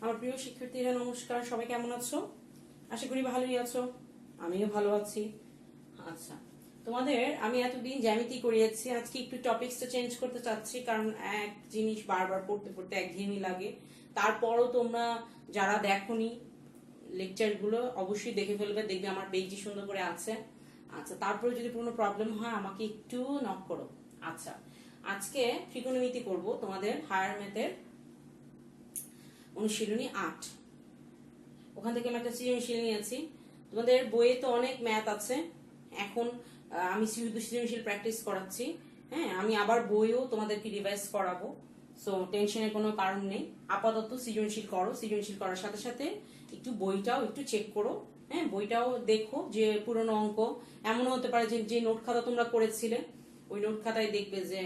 আমার প্রিয় শিক্ষার্থীরা নমস্কার, সবাই কেমন আছো? আশা করি ভালোই আছো। আমিও ভালো আছি। আচ্ছা, তোমাদের আমি এতদিন জ্যামিতি করিয়েছি, আজকে একটু টপিকসটা চেঞ্জ করতে চাচ্ছি, কারণ এক জিনিস বারবার পড়তে পড়তে একঘেয়েমি লাগে। তারপরও তোমরা যারা দেখোনি লেকচারগুলো অবশ্যই দেখে ফেলবে, দেখবে আমার পেজই সুন্দর করে আছে। আচ্ছা, তারপরে যদি কোনো প্রবলেম হয় আমাকে একটু নক করো। আচ্ছা, আজকে ত্রিকোণমিতি করব তোমাদের হায়ার ম্যাথের অনুশীলনী 8। ওখান থেকে আমি একটা সৃজনশীল নিয়েছি। তোমাদের বইয়ে তো অনেক ম্যাথ আছে, এখন আমি শুধু সৃজনশীল প্র্যাকটিস করাচ্ছি। হ্যাঁ, আমি আবার বইও তোমাদেরকে রিভাইজ করাবো, সো টেনশনের কোনো কারণ নেই। আপাতত সৃজনশীল করো, সৃজনশীল করার সাথে সাথে একটু বইটাও একটু চেক করো। হ্যাঁ, বইটাও দেখো যে পুরনো অঙ্ক এমন হতে পারে যে যে নোট খাতা তোমরা করেছিলে ওই নোট খাতায় দেখবে যে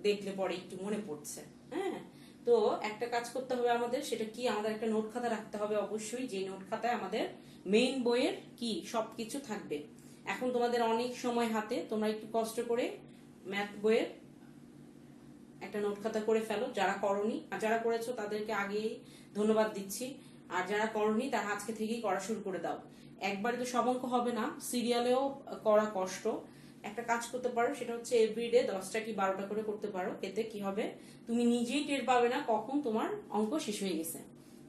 দেখলে পরে একটু মনে পড়ছে। হ্যাঁ, তো একটা কাজ করতে হবে আমাদের, সেটা কি, আমাদের একটা নোট খাতা রাখতে হবে অবশ্যই, যে নোট খাতায় আমাদের মেইন বইয়ের কি সবকিছু থাকবে। এখন তোমাদের অনেক সময় হাতে, তোমরা একটু কষ্ট করে ম্যাথ বইয়ের একটা নোট খাতা করে ফেলো, যারা করনি। আর যারা করেছো তাদেরকে আগেই ধন্যবাদ দিচ্ছি, আর যারা করনি তারা আজকে থেকেই করা শুরু করে দাও। একবারে তো সব অঙ্ক হবে না, সিরিয়ালেও করা কষ্ট। একটা কাজ করতে পারো, সেটা হচ্ছে এভরিডে 10টা কি 12টা করে করতে পারো। এতে কি হবে, তুমি নিজেই টের পাবে না কখন তোমার অঙ্ক শেষ হয়ে গেছে।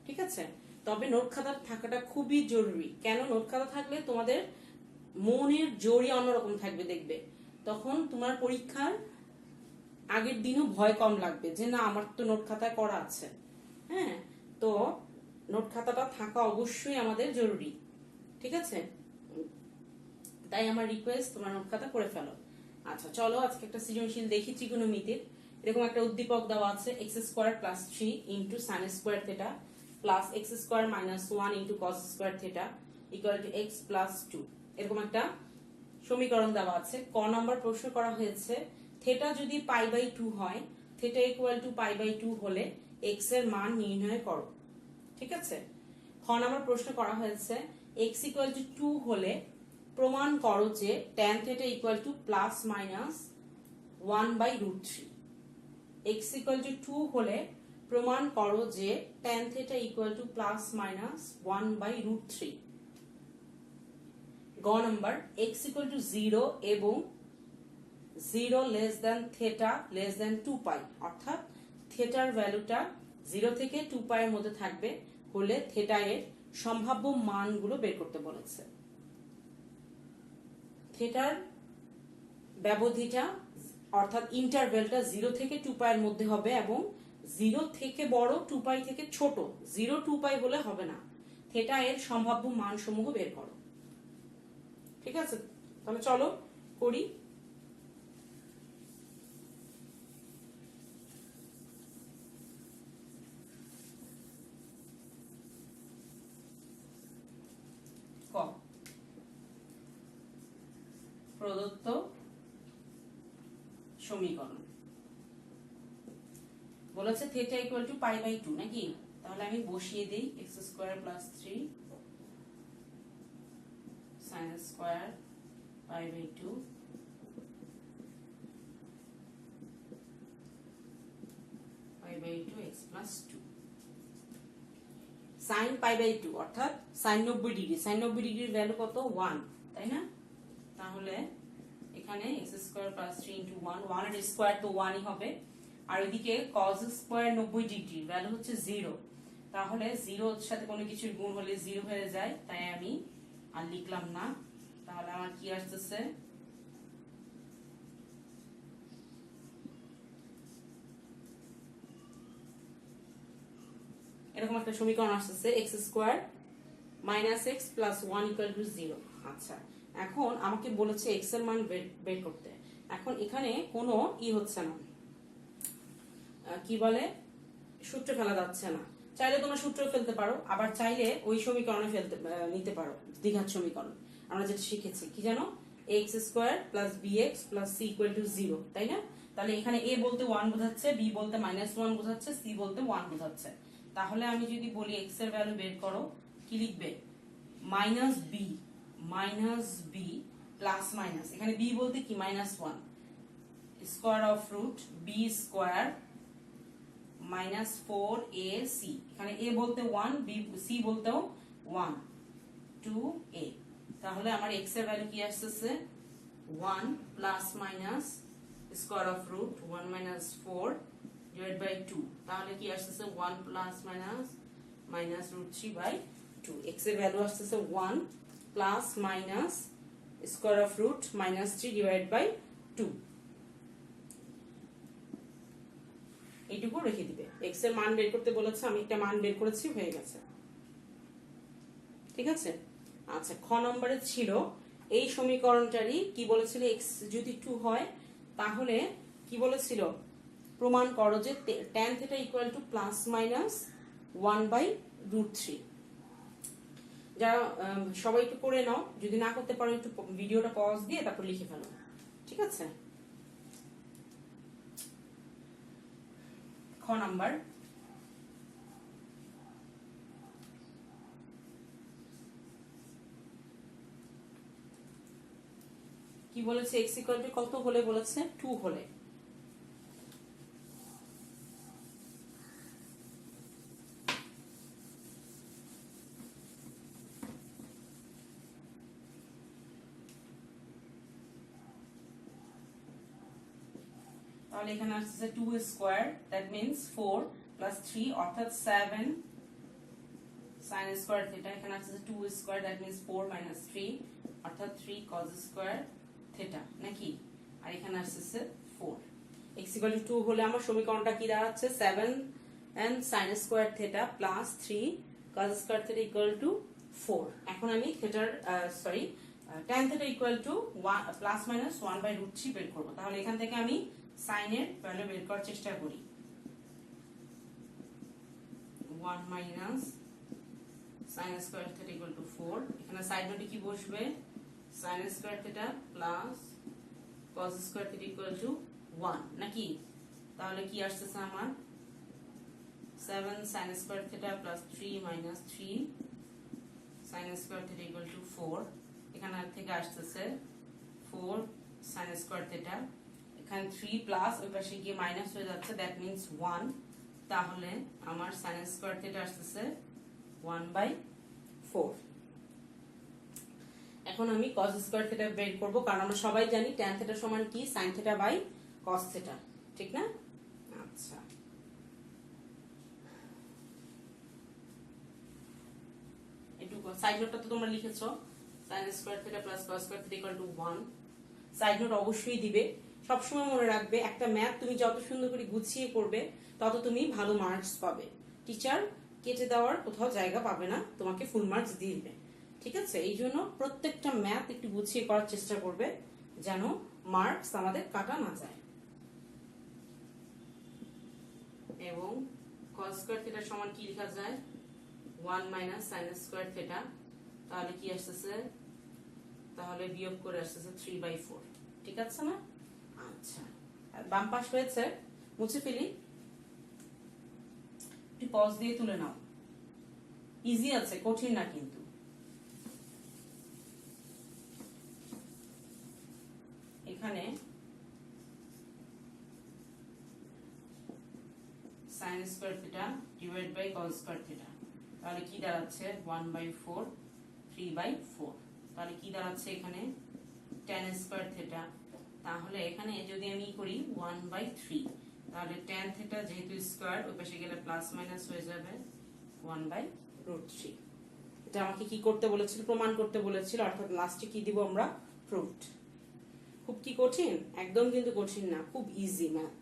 ঠিক আছে, তবে নোট খাতা থাকাটা খুবই জরুরি। কেন, নোট খাতা থাকলে তোমাদের মনের জোরই অন্যরকম থাকবে, দেখবে তখন তোমার পরীক্ষার আগের দিনও ভয় কম লাগবে, যে না আমার তো নোট খাতায় করা আছে। হ্যাঁ, তো নোট খাতাটা থাকা অবশ্যই আমাদের জরুরি। ঠিক আছে, তাই আমার রিকোয়েস্ট তোমার নোট খাতা করে ফেলো। আচ্ছা চলো, আজকে একটা সৃজনশীল দেখি ত্রিকোণমিতির। এরকম একটা উদ্দীপক দেওয়া আছে, x square plus 3 into sine square theta plus x square minus 1 into cos square theta equal two x plus 2। এরকম একটা সমীকরণ দেওয়া আছে। ক নাম্বার প্রশ্ন করা হয়েছে, থেটা যদি পাই বাই 2 হয়, theta equal to pi by 2 হলে এক্স এর মান নির্ণয় করো। ঠিক আছে, খ নাম্বার প্রশ্ন করা হয়েছে, এক্স ইকুয়াল টু 2 হলে প্রমাণ করো যে tan theta equal to plus minus 1 by root 3। X equal to 2 হলে প্রমাণ করো যে tan theta equal to plus minus 1 by root 3। গ নাম্বার, এক্স ইকুয়াল টু 0 এবং 0 less than theta less than 2 pi, অর্থাৎ থেটার ভ্যালুটা 0 থেকে 2 পাই এর মধ্যে থাকবে হলে থেটা এর সম্ভাব্য মানগুলো বের করতে বলেছে। থেটার ব্যবধিটা অর্থাৎ ইন্টারভ্যালটা 0 থেকে 2 পাই এর মধ্যে হবে, এবং 0 থেকে বড় 2 পাই থেকে ছোট 0 2 পাই হলে হবে না। থেটা এর সম্ভাব্য মান সমূহ বের করো। ঠিক আছে, তাহলে চলো করি। ক, প্রদত্ত সমীকরণ বলেছে theta equal to pi by 2 নাকি, তাহলে আমি বসিয়ে দেই x square plus 3 sine square pi by 2 pi by 2 x plus 2। Sine pi by 2 অর্থাৎ সাইন 90 ডিগ্রি, সাইন 90 ডিগ্রির ভ্যালু কত, 1, তাই না? তাহলে এখানে এক্স স্কোয়ার প্লাস 3 ইন্টু 1, 1 এর স্কোয়ার তো 1ই হবে, আর ওইদিকে কজ স্কোয়ার 90 ডিগ্রির ভ্যালু হচ্ছে 0। তাহলে 0 এর সাথে কোনো কিছুর গুণ হলে 0 হয়ে যায়, তাই আমি আর লিখলাম না। তাহলে আমার কি আসতেছে, এরকম একটা সমীকরণ আসতেছে, x square minus x plus 1 equal to 0। আচ্ছা, এখন আমাকে বলেছে এক্স এর মান বের করতে। এখন এখানে কোনো হচ্ছে না, কি বলে, সূত্র ফেলা যাচ্ছে না। চাইলে তোমরা সূত্র ফেলতে পারো, আবার চাইলে ওই সমীকরণে নিতে পারো, দ্বিঘাত সমীকরণ। আমরা যেটা শিখেছি কি জানো, x square plus B x plus C equal to 0, তাই না? তাহলে এখানে এ বলতে 1 বোঝাচ্ছে, বি বলতে -1 বোঝাচ্ছে, সি বলতে 1 বোঝাচ্ছে। তাহলে আমি যদি বলি এক্স এর ভ্যালু বের করো, কি লিখবে, মাইনাস বি প্লাস মাইনাস, এখানে বি বলতে কি -1, square of root B square minus 4ac, এখানে a বলতে 1, b c বলতেও 1, 2a। তাহলে আমার x এর ভ্যালু কি আসছে 1 plus minus square of root 1 minus 4 divide by 2, তাহলে কি আসছে 1 plus minus minus root 3 by 2। x এর ভ্যালু আসছে 1 plus minus square of root minus 3 divide by 2, এইটুকু রেখে দিবে। x এর মান বের করতে বলেছে, আমি একটা মান বের করেছি, হয়ে গেছে। ঠিক আছে। আচ্ছা, খ নম্বরে ছিল এই সমীকরণটারই কি বলেছিল, x যদি 2 হয় তাহলে কি বলেছিল, প্রমাণ করো যে tan theta equal to plus minus 1/√3। যারা সবাই একটু করে নাও, যদি না করতে পারো একটু ভিডিওটা পজ দিয়ে তারপর লিখে ফেলো। ঠিক আছে। খ নাম্বার, কি বলেছে, x ইকুয়াল টু কত হলে বলেছে, 2 হলে। তাহলে এখানে আসছে 2 স্কয়ার, দ্যাট মিন্স 4 প্লাস 3 অর্থাৎ 7 sin স্কয়ার থিটা। এখানে আসছে 2 স্কয়ার, দ্যাট মিন্স 4 মাইনাস 3 অর্থাৎ 3 cos স্কয়ার থিটা নাকি। আর এখানে আসছে 4। x ইকুয়াল টু 2 হলে আমার সমীকরণটা কি দাঁড়াচ্ছে, 7 and sin square theta plus 3 cos square theta equal to 4। এখন আমি থিটার tan theta equal to plus minus 1/√3 বের করব। তাহলে এখান থেকে আমি sin এর ভ্যালু বের করার চেষ্টা করি। 1 minus sin square theta equal to 4। এখানে সাইড নোটে কি বসবে, sin square theta plus cos square theta equal to 1 নাকি। তাহলে কি আসছে আমার 7 sin square theta plus 3 minus 3 sin square theta equal to 4। এখানে থেকে আসছে 4 sin স্কয়ার থিটা, এখানে 3 প্লাস ওই পাশে গিয়ে মাইনাস হয়ে যাচ্ছে, দ্যাট মিন্স 1। তাহলে আমার sin স্কয়ার থিটা আসছে 1/4। এখন আমি cos স্কয়ার থিটা বের করব, কারণ আমরা সবাই জানি tan থিটা সমান কি, sin theta by cos theta, ঠিক না। আচ্ছা, একটু সাইড নোটটা তো তোমরা লিখেছো, sin square theta plus cos square theta equal to 1। Side note অবশ্যই দিবে। সবসময় মনে রাখবে, একটা ম্যাথ তুমি যত সুন্দর করে গুছিয়ে করবে তত তুমি ভালো মার্কস পাবে। টিচার কেটে দেওয়ার কোথাও জায়গা পাবে না, তোমাকে ফুল মার্কস দিয়ে দিবে। ঠিক আছে। এই জন্য প্রত্যেকটা ম্যাথ একটু গুছিয়ে করার চেষ্টা করবে, যেন মার্কস আমাদের কাটা না যায়। এবং cos স্কয়ার থিটা সমান কি লেখা যায়, 1 মাইনাস sin স্কয়ার থিটা। তাহলে কি আসছে, তাহলে বিয়োগ করে আসছে 3/4। ঠিক আছে না। আচ্ছা, বাম পাশ হয়েছে, মুছে ফেলি, একটু পজ দিয়ে তুলে নাও। ইজি আছে, কঠিন না কিন্তু। এখানে sin square theta divide by cos square theta, তাহলে কি দাঁড়াচ্ছে 1/4 3/4। তাহলে কি দাঁড়াচ্ছে এখানে tan স্কয়ার থিটা। তাহলে এখানে যদি আমি করি 1/3, তাহলে tan থিটা যেহেতু স্কয়ার ওই পাশে গেলে প্লাস মাইনাস হয়ে যাবে 1/√3। এটা আমাকে কি করতে বলেছিল, প্রমাণ করতে বলেছিল, অর্থাৎ লাস্টে কি দিব আমরা, প্রুফড। খুব কি কঠিন, একদম কিন্তু কঠিন না, খুব ইজি ম্যাথ।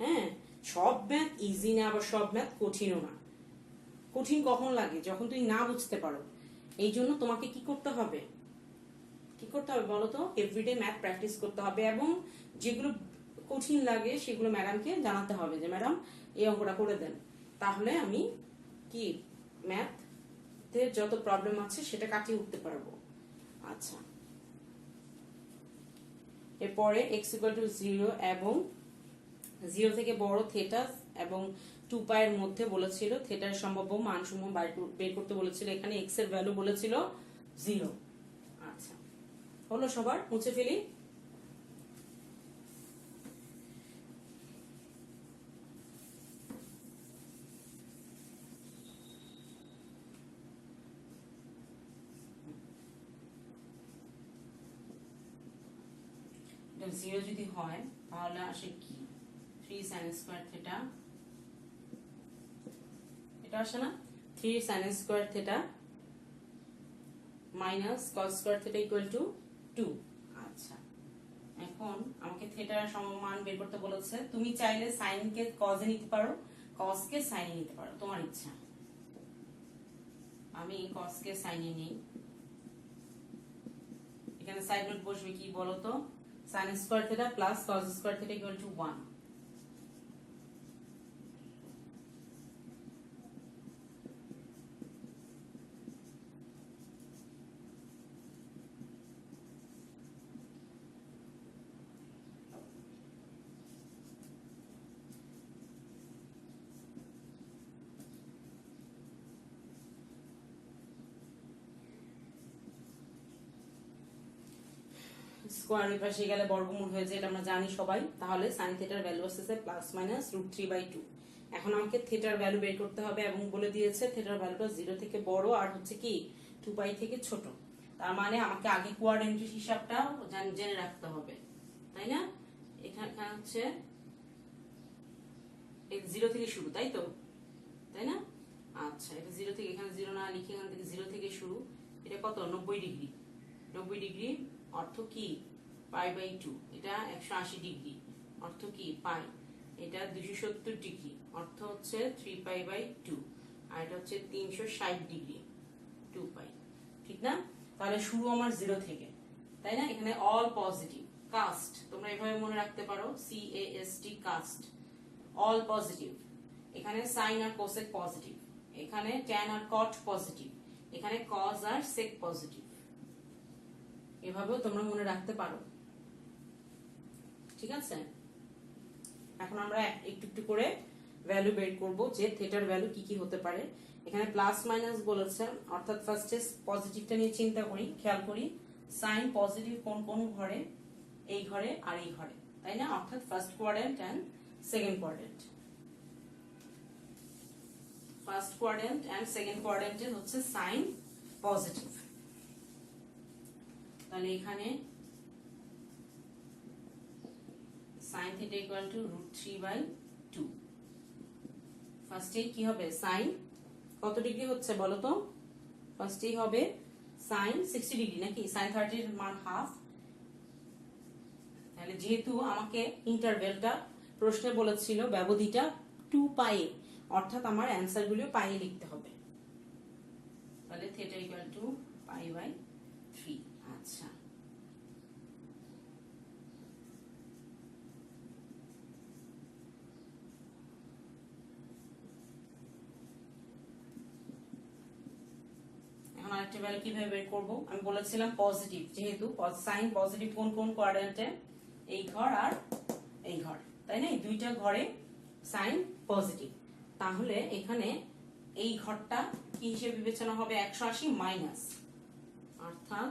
হ্যাঁ, সব ম্যাথ ইজি না, আবার সব ম্যাথ কঠিনও না। কঠিন কখন লাগে, যখন তুমি না বুঝতে পারো। এই জন্য তোমাকে কি করতে হবে, বলো তো, এভরিডে ম্যাথ প্র্যাকটিস করতে হবে, এবং যেগুলো কঠিন লাগে সেগুলো ম্যাডামকে জানাতে হবে যে ম্যাডাম এই অঙ্কটা করে দেন। তাহলে আমি কি ম্যাথে যত প্রবলেম আছে সেটা কাটিয়ে উঠতে পারবো। আচ্ছা, এরপরে x ইকুয়াল টু 0 এবং 0 থেকে বড় থিটা এবং 2π এর মধ্যে বলেছিল, থিটার সম্ভাব্য মানসমূহ বের করতে বলেছিল। এখানে x এর ভ্যালু বলেছিল 0। আচ্ছা, হলো সবার, মুছে ফেলি। 0 যদি হয় তাহলে আসে কি 3 sin স্কয়ার থিটা, এটা আসে না 3 sin square theta minus cos square theta equal to 2। আচ্ছা, এখন আমাকে থিটার সমমান বের করতে বলেছে। তুমি চাইলে sin কে cos এ নিতে পারো, cos কে sin এ নিতে পারো, তোমার ইচ্ছা। আমি cos কে sin এ নিই। এখানে সাইড নোট বসবে কি বলো তো, sin square theta plus cos square theta equal to 1। Square ওই পাশে গেলে বর্গমূল হয়ে যায়, এটা আমরা জানি সবাই। তাহলে sin থিটার ভ্যালু আসছে প্লাস মাইনাস √3/2। এখন আমাকে থিটার ভ্যালু বের করতে হবে এবং বলে দিয়েছে থিটার ভ্যালুটা 0 থেকে বড় আর হচ্ছে কি 2π থেকে ছোট। তার মানে আমাকে আগে কোয়াড্রেন্টের হিসাবটা জেনে রাখতে হবে, তাই না? এখানে হচ্ছে 0 থেকে শুরু, তাই তো, তাই না? আচ্ছা, এটা 0 থেকে, এখানে 0 না লিখে এখান থেকে 0 থেকে শুরু। এটা কত 90 ডিগ্রি, 90 ডিগ্রি অর্থ কি π/2। এটা 180 ডিগ্রি অর্থ কি পাই। এটা 270 ডিগ্রি অর্থ হচ্ছে 3π/2। আর এটা হচ্ছে 360 ডিগ্রি 2π, ঠিক না? তাহলে শুরু আমার 0 থেকে, তাই না? এখানে অল পজিটিভ কাস্ট, তোমরা এভাবে মনে রাখতে পারো, CAST কাস্ট, অল পজিটিভ। এখানে সাইন আর কোসেক পজিটিভ, এখানে ট্যান আর কট পজিটিভ, এখানে কজ আর সেক পজিটিভ। এভাবেও তোমরা মনে রাখতে পারো, ঠিক আছে? এখন আমরা একটু একটু করে ভ্যালু বের করব যে থিটার ভ্যালু কি কি হতে পারে। এখানে প্লাস মাইনাস বলেছে, অর্থাৎ ফার্স্টে পজিটিভটা নিয়ে চিন্তা করি, খেয়াল করি সাইন পজিটিভ কোন কোন ঘরে, এই ঘরে আর এই ঘরে, তাই না? অর্থাৎ first quadrant and second quadrant. First quadrant and second কোয়াড্রেন্টে হচ্ছে সাইন পজিটিভ। তাহলে এখানে sin θ equal to √3/2। ফার্স্টে কি হবে sin কত ডিগ্রি হচ্ছে বলো তো? ফার্স্টেই হবে sin 60 ডিগ্রি নাকি sin 30 এর মান হাফ। তাহলে যেহেতু আমাকে ইন্টারভ্যালটা প্রশ্নে বলেছিল ব্যবধিটা 2π, অর্থাৎ আমার অ্যানসার গুলো পাই লিখতে হবে। তাহলে θ equal to π/3। আচ্ছা, আরেকটা ভ্যালু কিভাবে বের করব? আমি বলেছিলাম পজিটিভ, যেহেতু সাইন পজিটিভ কোন কোন কোয়াড্রেন্টে, এই ঘর আর এই ঘর, তাই না? এই দুইটা ঘরে সাইন পজিটিভ। তাহলে এখানে এই ঘরটা কি হিসেবে বিবেচনা হবে? 180 মাইনাস, অর্থাৎ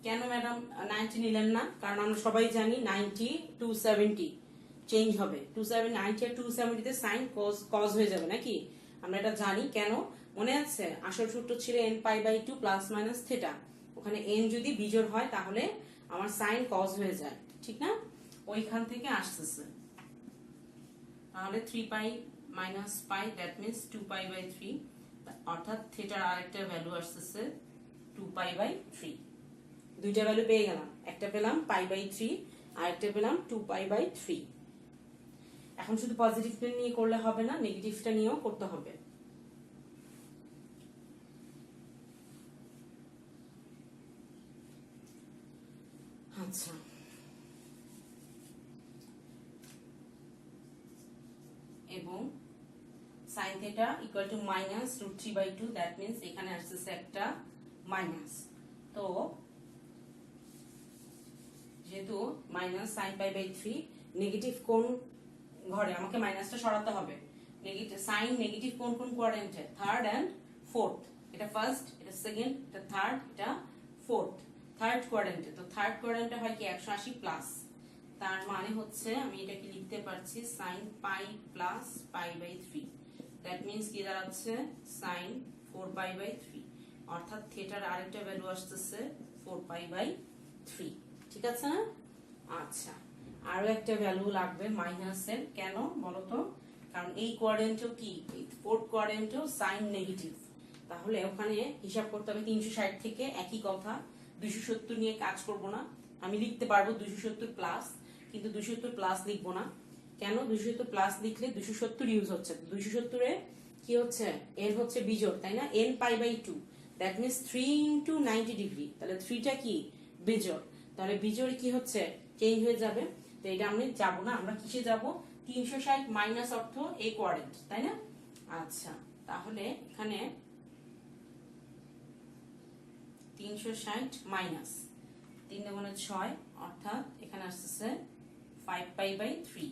কেন ম্যাডাম 90 নিলেন না? কারণ আমরা সবাই জানি 90 270 চেঞ্জ হবে, 270 আর 270 তে সাইন কজ হয়ে যাবে নাকি? আমরা এটা জানি। কেন মনে আছে? আসল সূত্র ছিল nπ/2 প্লাস মাইনাস থিটা। ওখানে n যদি বিজোড় হয় তাহলে আমার সাইন কজ হয়ে যায়, ঠিক না? ওইখান থেকে আসতেছে। তাহলে 3π মাইনাস π, দ্যাট মিন্স 2π/3, অর্থাৎ থিটার আরেকটা ভ্যালু আসতেছে 2π/3। দুইটা ভ্যালু পেয়ে গেলাম, একটা পেলাম π/3 আর একটা পেলাম 2π/3। এখন শুধু পজিটিভটা নিয়ে করলে হবে না, নেগেটিভটা নিয়েও করতে হবে। আচ্ছা, এবং sin θ equal to minus √3/2, that means এখানে আসছে একটা মাইনাস। তো যেহেতু মাইনাস sin π/3, নেগেটিভ কোন ঘরে আমাকে মাইনাসটা সরাতে হবে। নেগেটিভ সাইন নেগেটিভ কোন কোন কোয়াড্রেন্টে? Third and fourth. এটা ফার্স্ট, এটা সেকেন্ড, এটা থার্ড, এটা ফোর্থ। থার্ড কোয়াড্রেন্টে, তো থার্ড কোয়াড্রেন্টে হয় কি 180 প্লাস। তার মানে হচ্ছে আমি এটাকে লিখতে পারছি sin π প্লাস π/3, দ্যাট মিন্স কি দাঁড়াচ্ছে sin 4π/3, অর্থাৎ থিটার আরেকটা ভ্যালু আসতেছে 4π/3। 3, ঠিক আছে না? আচ্ছা, আরো একটা ভ্যালু লাগবে মাইনাসের, কেন বলো তো? কারণ এই কোয়াড্রেন্টও কি, এই ফোর্থ কোয়াড্রেন্টও সাইন নেগেটিভ, তাহলে ওখানে হিসাব করতে হবে 360 থেকে। একই কথা, 270 নিয়ে কাজ করব না, আমি লিখতে পারবো 270 প্লাস, কিন্তু 270 প্লাস লিখবো না। কেন? 270 প্লাস লিখলে 270 ইউজ হচ্ছে, 270 এ কি হচ্ছে, n হচ্ছে বিজোড়, তাই না? n pi by 2, that means 3 into 90 degree, তাহলে 3টা কি বিজোড়, তাহলে বিজোড় কি হচ্ছে, চেঞ্জ হয়ে যাবে। তো এটা আমি যাবো না, আমরা কিসে যাব, 360 মাইনাস অর্থ এই কোয়াড্রেন্ট, তাই না? আচ্ছা, তাহলে এখানে 360 মাইনাস 3 গুণে 6, অর্থাৎ এখানে আসতেছে 5 পাই বাই 3,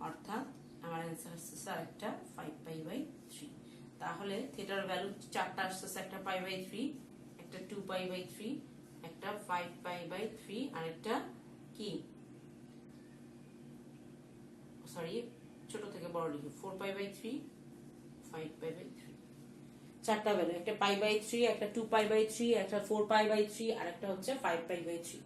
অর্থাৎ আমার অ্যান্সার আসতেছে আরেকটা 5 পাই বাই 3। তাহলে থিটার ভ্যালু চারটা আসতেছে, একটা পাই বাই 3, একটা 2 পাই বাই 3, একটা 5 পাই বাই 3, আর একটা কি, সরি ছোট থেকে বড় লিখি, 4 পাই বাই 3, 5 পাই বাই 3, চারটা ভ্যালু, একটা পাই বাই 3, একটা 2 পাই বাই 3, একটা 4 পাই বাই 3, আর একটা হচ্ছে 5 পাই বাই 3।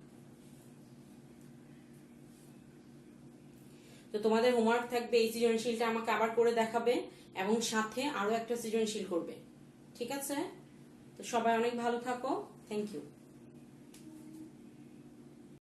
তো তোমাদের হোমওয়ার্ক থাকবে এই সৃজনশীলটা আমাকে আবার করে দেখাবে, এবং সাথে আরো একটা সৃজনশীল করবে, ঠিক আছে? তো সবাই অনেক ভালো থাকো, থ্যাংক ইউ।